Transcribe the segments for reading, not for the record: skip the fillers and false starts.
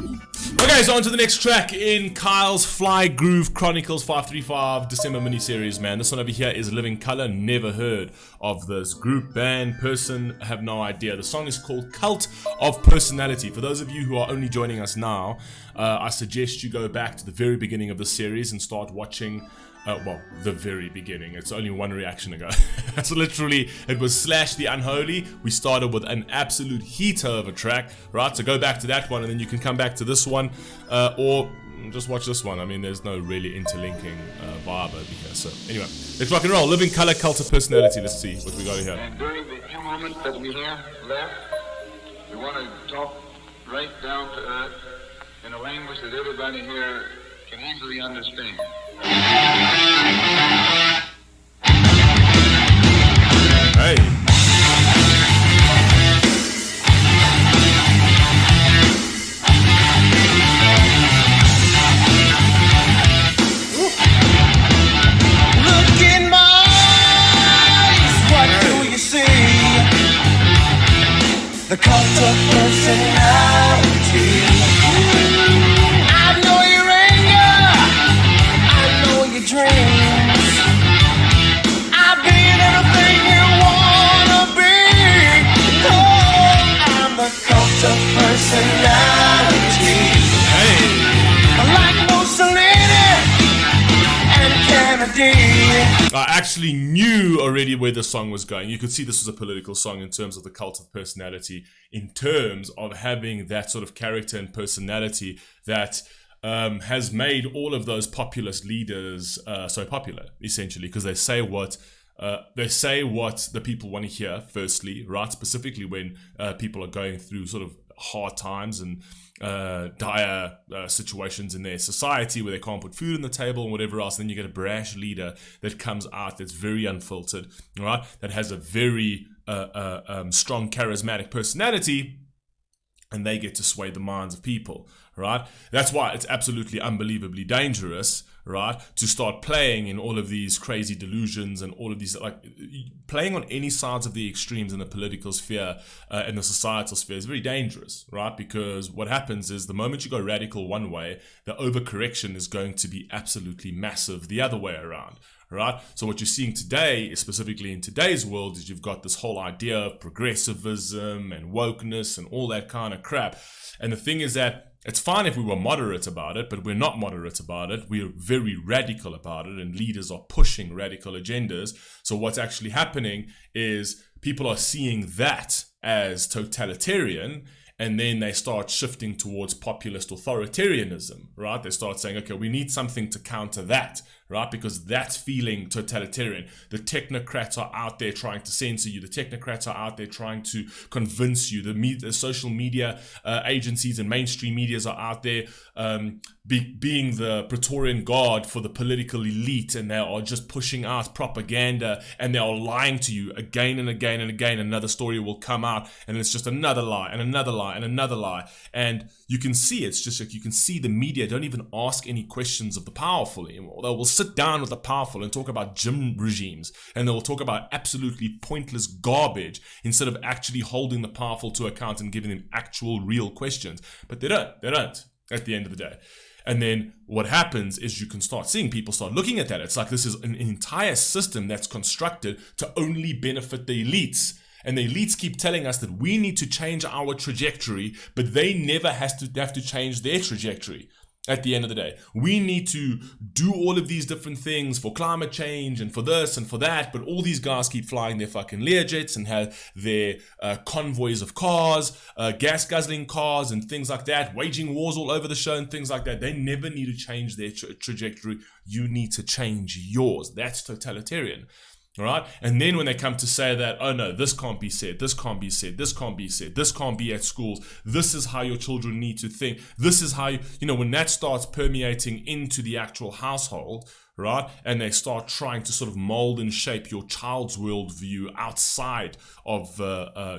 Okay, so on to the next track in Kyle's Fly Groove Chronicles 535 December miniseries, man. This one over here is Living Color. Never heard of this group, band, person, have no idea. The song is called Cult of Personality. For those of you who are only joining us now, I suggest you go back to the very beginning of the series and start watching the very beginning. It's only one reaction ago. So literally, it was Slash the Unholy. We started with an absolute heater of a track, right? So go back to that one and then you can come back to this one, or just watch this one. I mean, there's no really interlinking vibe over here. So anyway, let's rock and roll. Living Color, Cult of Personality. Let's see what we got here. And during the few moments that we have left, we want to talk right down to earth in a language that everybody here can easily understand. Hey. Look in my eyes, what do you see? The cult of personality. I know your anger, I know your dreams. I've been everything you wanna be. Oh, I'm the cult of personality. Hey. Like Mussolini and Kennedy. I actually knew already where the song was going. You could see this was a political song in terms of the cult of personality, in terms of having that sort of character and personality that has made all of those populist leaders so popular, essentially, because they say what the people want to hear, firstly, right? Specifically when people are going through sort of hard times and dire situations in their society where they can't put food on the table and whatever else. And then you get a brash leader that comes out that's very unfiltered, right? That has a very strong charismatic personality, and they get to sway the minds of people, right? That's why it's absolutely unbelievably dangerous, right, to start playing in all of these crazy delusions and all of these, like, playing on any sides of the extremes in the political sphere and the societal sphere is very dangerous, right? Because what happens is the moment you go radical one way, the overcorrection is going to be absolutely massive the other way around. Right? So what you're seeing today, specifically in today's world, is you've got this whole idea of progressivism and wokeness and all that kind of crap. And the thing is that it's fine if we were moderate about it, but we're not moderate about it. We're very radical about it, and leaders are pushing radical agendas. So what's actually happening is people are seeing that as totalitarian, and then they start shifting towards populist authoritarianism, right? They start saying, okay, we need something to counter that, right? Because that's feeling totalitarian. The technocrats are out there trying to censor you. The technocrats are out there trying to convince you. The social media agencies and mainstream medias are out there being the Praetorian Guard for the political elite, and they are just pushing out propaganda, and they are lying to you again and again and again. Another story will come out, and it's just another lie and another lie and another lie. And you can see, it's just like, you can see the media don't even ask any questions of the powerful anymore. They will sit down with the powerful and talk about gym regimes, and they will talk about absolutely pointless garbage instead of actually holding the powerful to account and giving them actual real questions. But they don't at the end of the day. And then what happens is you can start seeing people start looking at that. It's like this is an entire system that's constructed to only benefit the elites. And the elites keep telling us that we need to change our trajectory, but they never have to change their trajectory. At the end of the day, we need to do all of these different things for climate change and for this and for that, but all these guys keep flying their fucking Learjets and have their convoys of cars, gas guzzling cars and things like that, waging wars all over the show and things like that. They never need to change their trajectory. You need to change yours. That's totalitarian. All right. And then when they come to say that, oh no, this can't be said, this can't be said, this can't be said, this can't be at schools, this is how your children need to think, this is how when that starts permeating into the actual household, right, and they start trying to sort of mold and shape your child's worldview outside of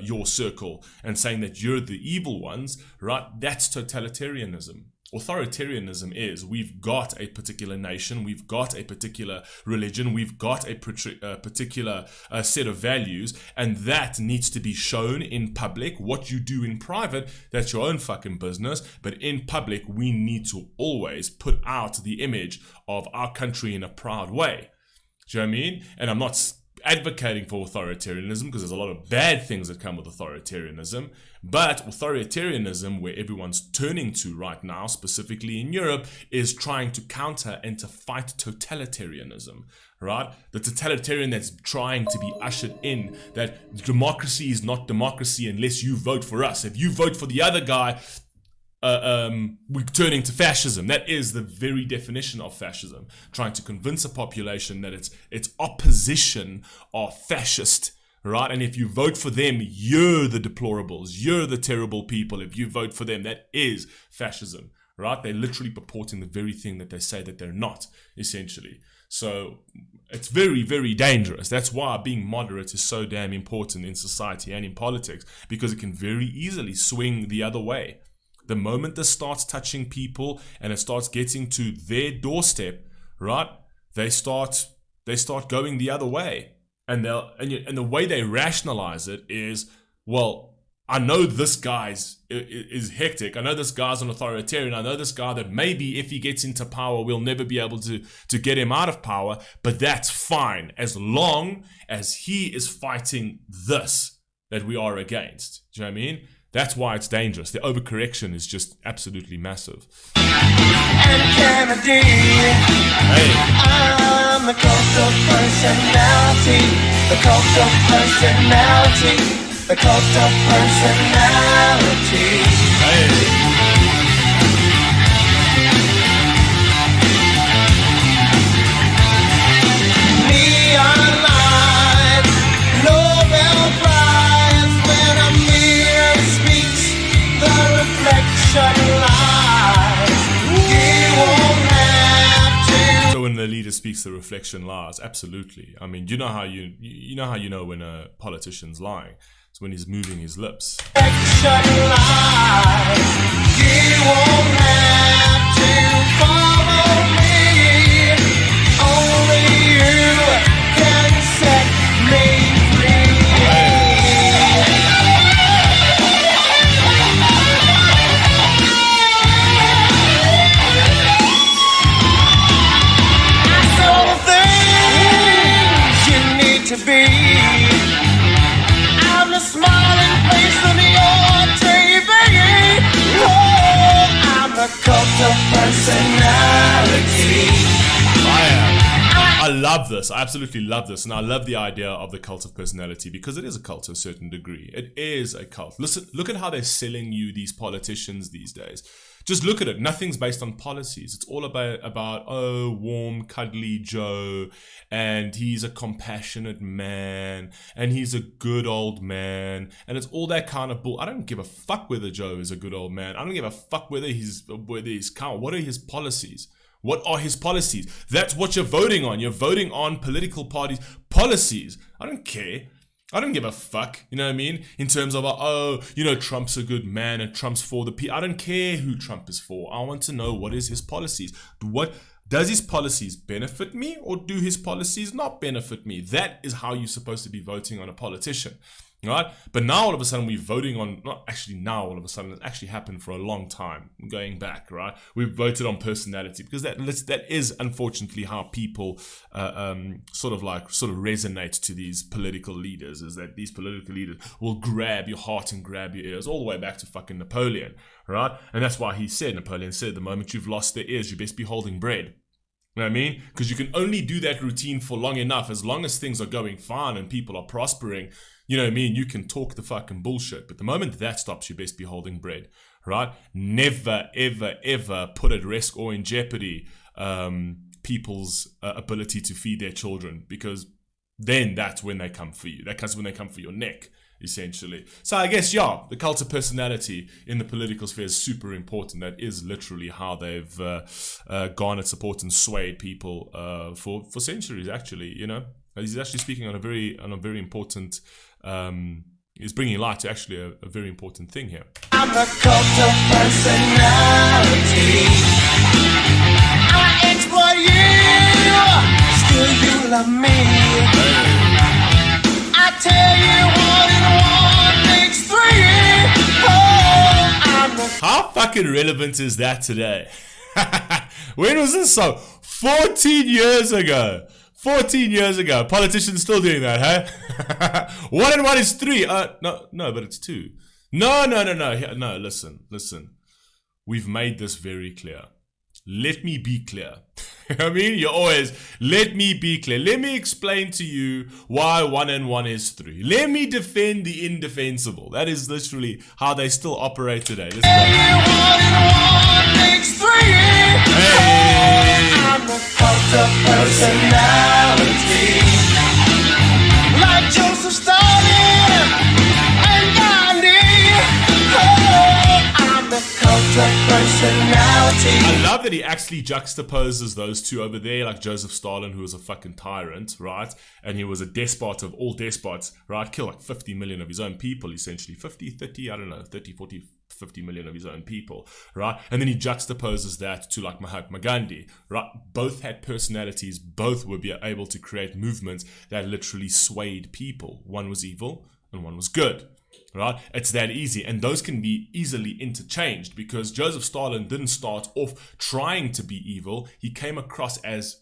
your circle and saying that you're the evil ones, right, that's totalitarianism. Authoritarianism is, we've got a particular nation, we've got a particular religion, we've got a particular set of values, and that needs to be shown in public. What you do in private, that's your own fucking business, but in public, we need to always put out the image of our country in a proud way. Do you know what I mean? And I'm not advocating for authoritarianism, because there's a lot of bad things that come with authoritarianism, but authoritarianism, where everyone's turning to right now, specifically in Europe, is trying to counter and to fight totalitarianism, right? The totalitarian that's trying to be ushered in, that democracy is not democracy unless you vote for us. If you vote for the other guy, we're turning to fascism. That is the very definition of fascism. Trying to convince a population that its opposition are fascist, right? And if you vote for them, you're the deplorables. You're the terrible people. If you vote for them, that is fascism, right? They're literally purporting the very thing that they say that they're not, essentially. So it's very, very dangerous. That's why being moderate is so damn important in society and in politics, because it can very easily swing the other way. The moment this starts touching people and it starts getting to their doorstep, right? They start going the other way, and the way they rationalize it is, well, I know this guy's is hectic. I know this guy's an authoritarian. I know this guy that maybe if he gets into power, we'll never be able to get him out of power. But that's fine as long as he is fighting this that we are against. Do you know what I mean? That's why it's dangerous. The overcorrection is just absolutely massive. And Kennedy, Hey. I'm the cult of personality, the cult of personality, the cult of personality. Hey. Neon lights, Nobel Prize, when a mirror speaks, the reflection lies. You won't have to. So when the leader speaks, the reflection lies. Absolutely. I mean, you know how you know when a politician's lying. It's when he's moving his lips. Reflection lies. You won't have to follow me. Only you can set me free. So things you need to be. I'm the smiling face on your TV. Oh, I'm the cult of personality. I love this. I absolutely love this. And I love the idea of the cult of personality, because it is a cult to a certain degree. It is a cult. Listen, look at how they're selling you these politicians these days. Just look at it. Nothing's based on policies. It's all about warm, cuddly Joe, and he's a compassionate man, and he's a good old man, and it's all that kind of bull. I don't give a fuck whether Joe is a good old man. I don't give a fuck whether he's count. What are his policies? What are his policies? That's what you're voting on. You're voting on political parties' policies. I don't care. I don't give a fuck, you know what I mean? In terms of, Trump's a good man and Trump's for the people. I don't care who Trump is for. I want to know, what is his policies? What does his policies benefit me, or do his policies not benefit me? That is how you're supposed to be voting on a politician, right? But now all of a sudden we're voting on, not actually now all of a sudden, it's actually happened for a long time, going back, right? We've voted on personality, because that is unfortunately how people sort of resonate to these political leaders, is that these political leaders will grab your heart and grab your ears, all the way back to fucking Napoleon, right? And that's why Napoleon said, the moment you've lost their ears, you best be holding bread. You know what I mean? Because you can only do that routine for long enough. As long as things are going fine and people are prospering, you know what I mean? You can talk the fucking bullshit. But the moment that stops, you best be holding bread, right? Never, ever, ever put at risk or in jeopardy people's ability to feed their children, because then that's when they come for you. That's when they come for your neck, essentially. So I guess, the cult of personality in the political sphere is super important. That is literally how they've garnered support and swayed people for centuries, actually, you know. He's actually speaking on a very important, he's bringing light to actually a very important thing here. I'm the cult of personality. fucking relevant is that today? When was this song? 14 years ago. 14 years ago. Politicians still doing that, huh? 1 and 1 is 3. No, but it's 2. No. No, listen. We've made this very clear. Let me be clear. I mean, you always, let me be clear. Let me explain to you why 1 and 1 is 3. Let me defend the indefensible. That is literally how they still operate today. Let's go. 1 and 1 makes 3. Hey. I'm the cult of personality. Like Joseph Stalin and Gandhi. I'm the cult of personality. I love that he actually juxtaposes those two over there, like Joseph Stalin, who was a fucking tyrant, right? And he was a despot of all despots, right? Killed like 50 million of his own people, essentially. 50, 30, I don't know, 30, 40, 50 million of his own people, right? And then he juxtaposes that to like Mahatma Gandhi, right? Both had personalities, both were able to create movements that literally swayed people. One was evil and one was good. Right? It's that easy. And those can be easily interchanged because Joseph Stalin didn't start off trying to be evil. He came across as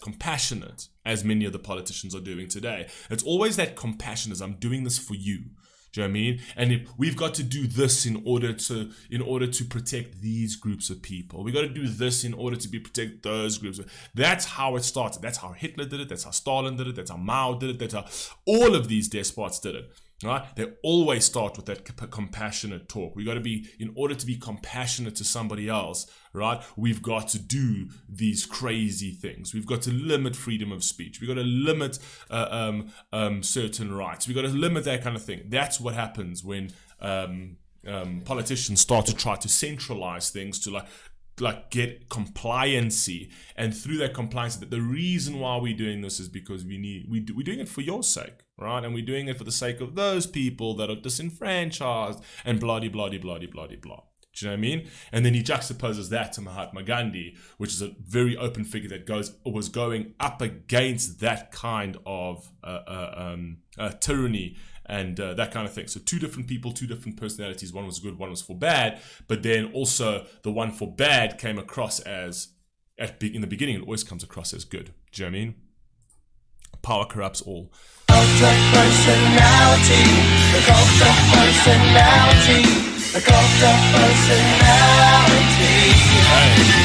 compassionate, as many of the politicians are doing today. It's always that compassion as I'm doing this for you. Do you know what I mean? And if we've got to do this in order to protect these groups of people. We got to do this in order to protect those groups. That's how it started. That's how Hitler did it. That's how Stalin did it. That's how Mao did it. That's how all of these despots did it. Right? They always start with that compassionate talk. We got to be, in order to be compassionate to somebody else, right? We've got to do these crazy things. We've got to limit freedom of speech. We've got to limit certain rights. We've got to limit that kind of thing. That's what happens when politicians start to try to centralize things to like get compliancy, and through that compliance, that the reason why we're doing this is because we're doing it for your sake, right? And we're doing it for the sake of those people that are disenfranchised and blah blah blah blah blah blah. Do you know what I mean? And then he juxtaposes that to Mahatma Gandhi, which is a very open figure that was going up against that kind of tyranny and that kind of thing. So two different people, two different personalities. One was good, one was for bad. But then also the one for bad came across as, in the beginning, it always comes across as good. Do you know what I mean? Power corrupts all. Cult of personality. The cult of personality. The cult of personality. Hey.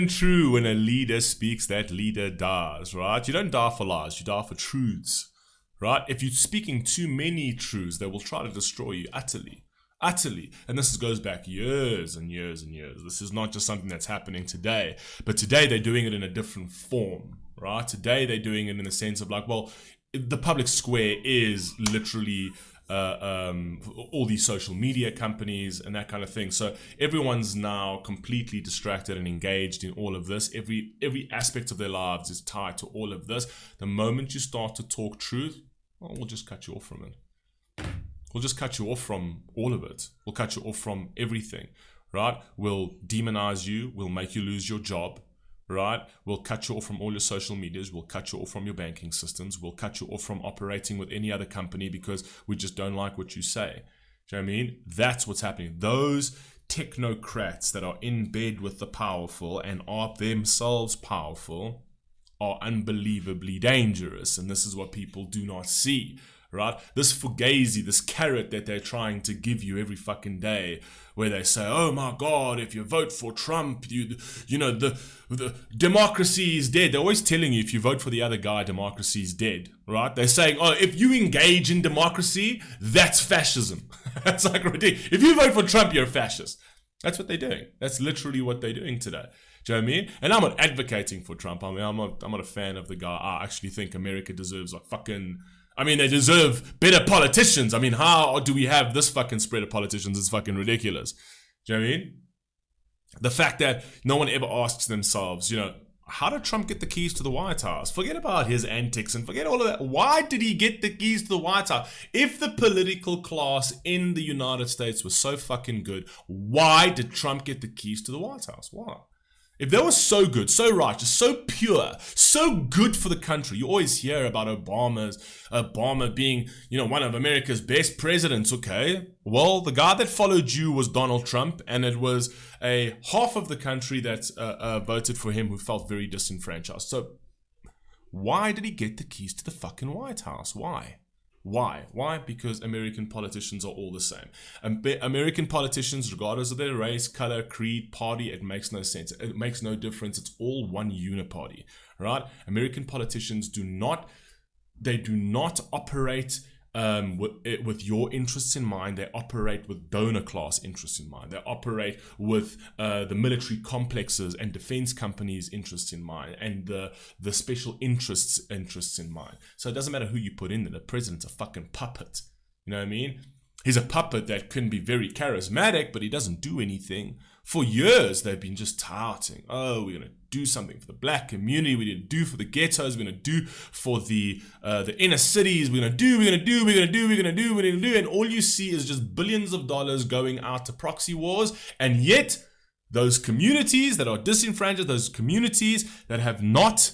True, when a leader speaks, that leader dies, right? You don't die for lies, you die for truths, right? If you're speaking too many truths, they will try to destroy you utterly. And this goes back years and years and years. This is not just something that's happening today, but today they're doing it in a different form, right? Today they're doing it in the sense of like, well, the public square is literally all these social media companies and that kind of thing. So everyone's now completely distracted and engaged in all of this. Every aspect of their lives is tied to all of this. The moment you start to talk truth, well, we'll just cut you off from it. We'll just cut you off from all of it. We'll cut you off from everything, right? We'll demonize you. We'll make you lose your job. Right? We'll cut you off from all your social medias. We'll cut you off from your banking systems. We'll cut you off from operating with any other company because we just don't like what you say. Do you know what I mean? That's what's happening. Those technocrats that are in bed with the powerful and are themselves powerful are unbelievably dangerous. And this is what people do not see. Right? This fugazi, this carrot that they're trying to give you every fucking day, where they say, oh my God, if you vote for Trump, you know, the democracy is dead. They're always telling you if you vote for the other guy, democracy is dead, right? They're saying, oh, if you engage in democracy, that's fascism. That's like ridiculous. If you vote for Trump, you're a fascist. That's what they're doing. That's literally what they're doing today. Do you know what I mean? And I'm not advocating for Trump. I mean, I'm not a fan of the guy. I actually think America deserves they deserve better politicians. I mean, how do we have this fucking spread of politicians? It's fucking ridiculous. Do you know what I mean? The fact that no one ever asks themselves, you know, how did Trump get the keys to the White House? Forget about his antics and forget all of that. Why did he get the keys to the White House? If the political class in the United States was so fucking good, why did Trump get the keys to the White House? Why? If they were so good, so righteous, so pure, so good for the country, you always hear about Obama being, one of America's best presidents, okay? Well, the guy that followed you was Donald Trump, and it was a half of the country that voted for him who felt very disenfranchised. So why did he get the keys to the fucking White House? Why? Why? Because American politicians are all the same. American politicians, regardless of their race, color, creed, party, it makes no sense. It makes no difference. It's all one uniparty, right? American politicians do not operate with your interests in mind. They operate with donor class interests in mind. They operate with the military complexes and defense companies' interests in mind, and the special interests in mind. So it doesn't matter who you put in there. The president's a fucking puppet. You know what I mean? He's a puppet that can be very charismatic, but he doesn't do anything. For years, they've been just touting, we're going to do something for the black community. We're going to do for the ghettos. We're going to do for the inner cities. We're going to do. And all you see is just billions of dollars going out to proxy wars. And yet, those communities that are disenfranchised, those communities that have not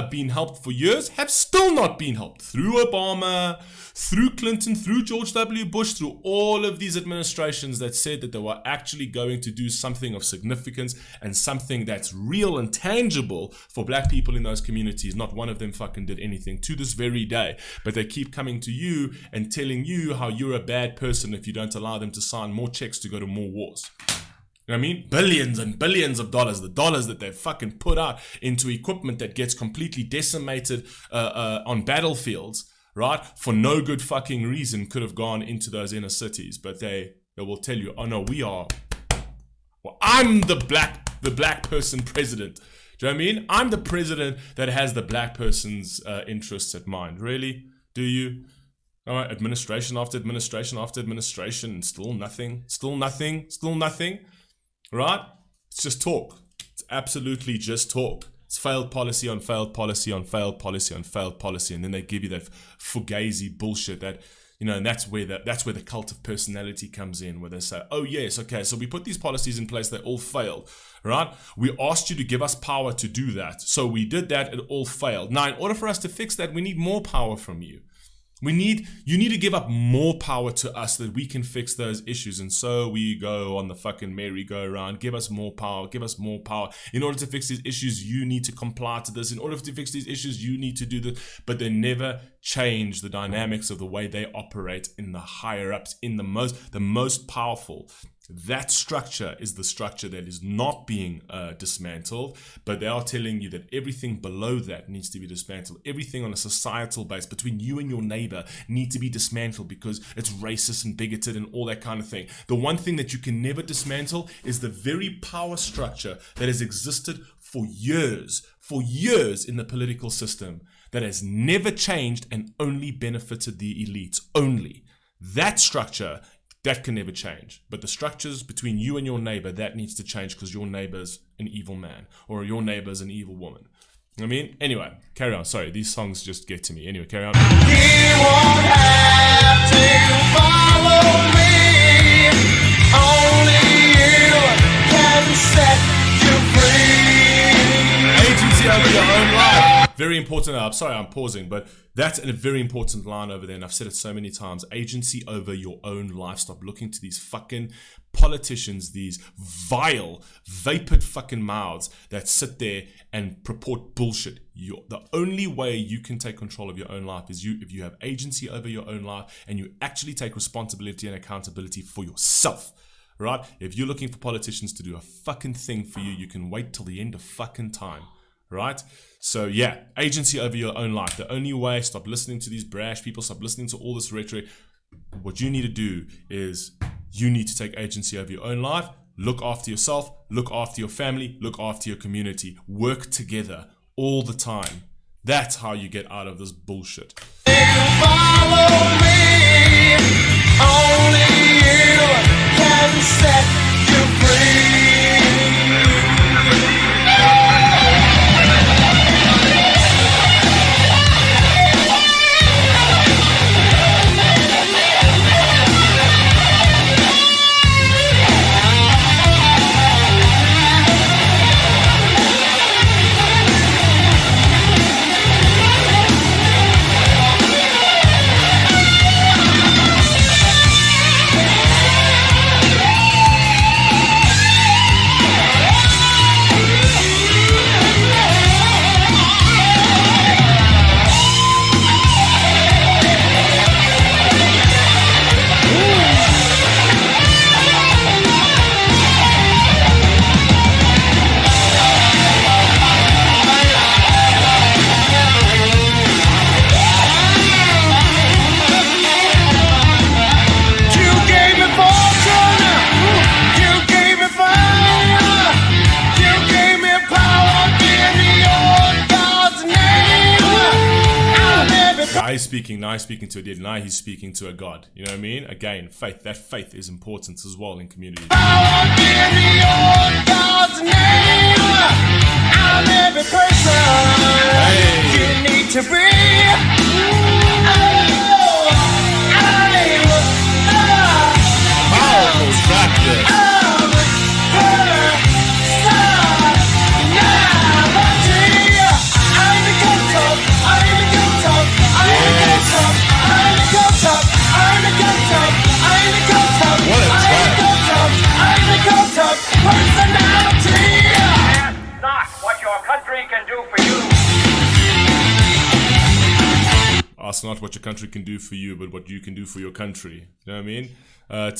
been helped for years, have still not been helped through Obama, through Clinton, through George W. Bush, through all of these administrations that said that they were actually going to do something of significance and something that's real and tangible for black people in those communities. Not one of them fucking did anything to this very day, but they keep coming to you and telling you how you're a bad person if you don't allow them to sign more checks to go to more wars. You know what I mean? Billions and billions of dollars, the dollars that they fucking put out into equipment that gets completely decimated on battlefields, right? For no good fucking reason could have gone into those inner cities, but they will tell you, oh no, I'm the black person president. Do you know what I mean? I'm the president that has the black person's interests at mind. Really? Do you? All right, administration after administration after administration, still nothing. Right? It's just talk. It's absolutely just talk. It's failed policy on failed policy on failed policy on failed policy, and then they give you that fugazi bullshit that, and that's where the cult of personality comes in, where they say, oh yes, okay, so we put these policies in place, they all failed, right? We asked you to give us power to do that, so we did that, it all failed. Now, in order for us to fix that, we need more power from you. You need to give up more power to us so that we can fix those issues. And so we go on the fucking merry-go-round. Give us more power. In order to fix these issues, you need to comply to this. In order to fix these issues, you need to do this. But they never change the dynamics of the way they operate in the higher ups, in the most powerful. That structure is the structure that is not being dismantled, but they are telling you that everything below that needs to be dismantled. Everything on a societal base between you and your neighbor need to be dismantled because it's racist and bigoted and all that kind of thing. The one thing that you can never dismantle is the very power structure that has existed for years in the political system, that has never changed and only benefited the elites only. That structure, that can never change. But the structures between you and your neighbor, that needs to change because your neighbor's an evil man or your neighbor's an evil woman. You know what I mean? Anyway, carry on. Sorry, these songs just get to me. Anyway, carry on. You won't have to follow me. Only you can set you free. Agency over your own life. Very important. I'm sorry, I'm pausing, but that's a very important line over there, and I've said it so many times. Agency over your own life. Stop looking to these fucking politicians, these vile, vapid fucking mouths that sit there and purport bullshit. The only way you can take control of your own life is if you have agency over your own life and you actually take responsibility and accountability for yourself. Right? If you're looking for politicians to do a fucking thing for you, you can wait till the end of fucking time. Right? So yeah, agency over your own life. The only way, stop listening to these brash people, stop listening to all this rhetoric. What you need to do is you need to take agency over your own life, look after yourself, look after your family, look after your community, work together all the time. That's how you get out of this bullshit. Follow me. Only you can set you free. he's speaking to a dead. Now he's speaking to a God. You know what I mean? Again, faith. That faith is important as well in communities. Power in the old God's name. I'm every person you need to be. Powerful track there. Ask not what your country can do for you. Ask not what your country can do for you, but what you can do for your country. You know what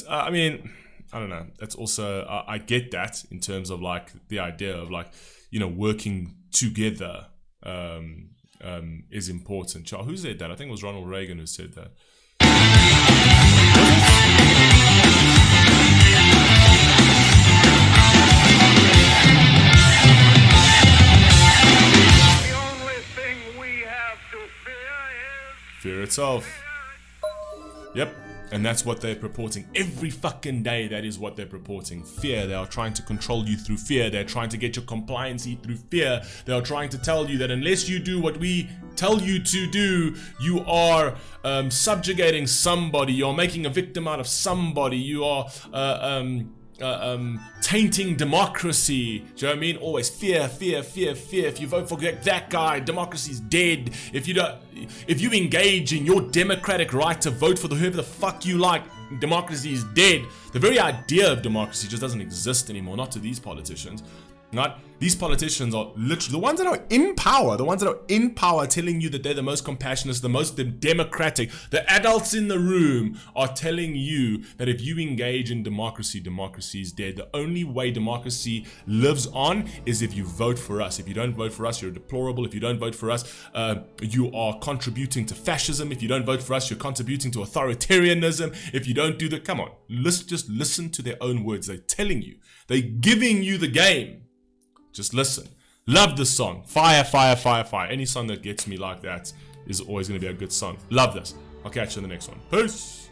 I mean? I don't know. That's also, I get that in terms of like the idea of like, you know, working together is important. Who said that? I think it was Ronald Reagan who said that. The only thing we have to fear is Fear itself. Yep. And that's what they're purporting every fucking day. That is what they're purporting. Fear. They are trying to control you through fear. They're trying to get your compliancy through fear. They are trying to tell you that unless you do what we tell you to do, you are subjugating somebody. You're making a victim out of somebody. You are tainting democracy. Do you know what I mean? Always fear, fear, fear, fear. If you vote for that guy, democracy's dead. If you engage in your democratic right to vote for whoever the fuck you like, democracy is dead. The very idea of democracy just doesn't exist anymore. Not to these politicians. Not these politicians are literally the ones that are in power. The ones that are in power telling you that they're the most compassionate, the most democratic. The adults in the room are telling you that if you engage in democracy, democracy is dead. The only way democracy lives on is if you vote for us. If you don't vote for us, you're deplorable. If you don't vote for us, you are contributing to fascism. If you don't vote for us, you're contributing to authoritarianism. If you don't do that, come on, just listen to their own words. They're telling you. They're giving you the game. Just listen. Love this song. Fire, fire, fire, fire. Any song that gets me like that is always going to be a good song. Love this. I'll catch you in the next one. Peace.